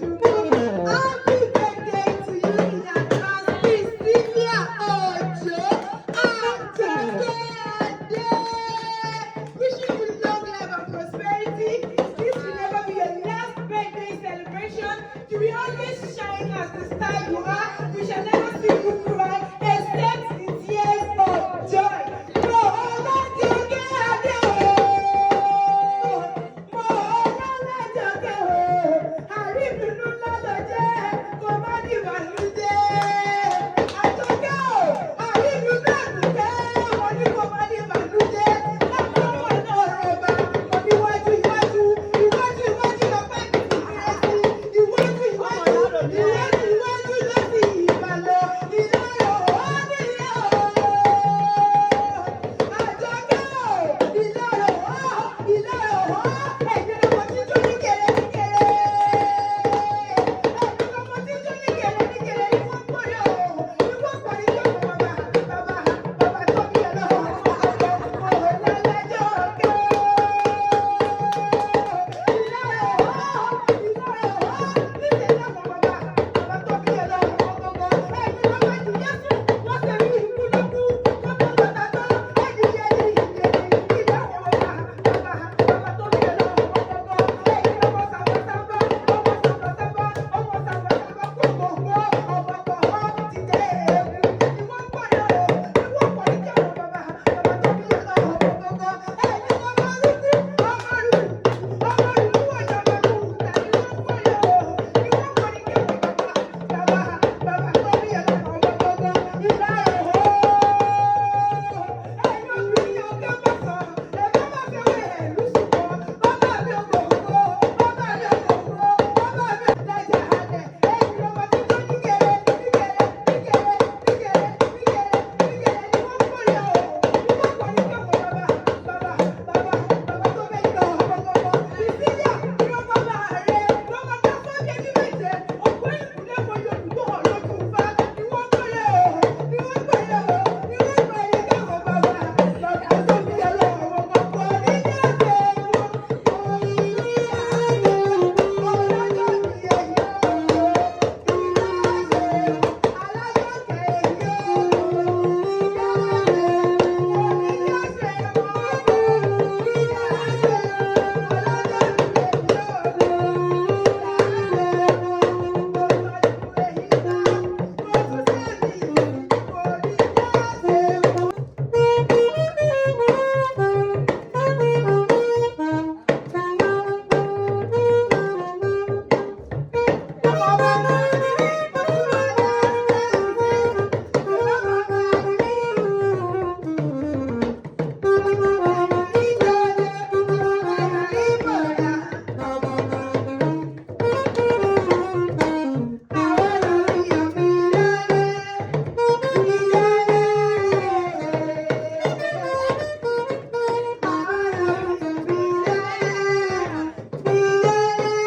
Happy birthday to you in advance, Priscilla Ojo. Ade. Wishing you long life and prosperity. This will never be your last birthday celebration. You will always shine as the star you are. We shall never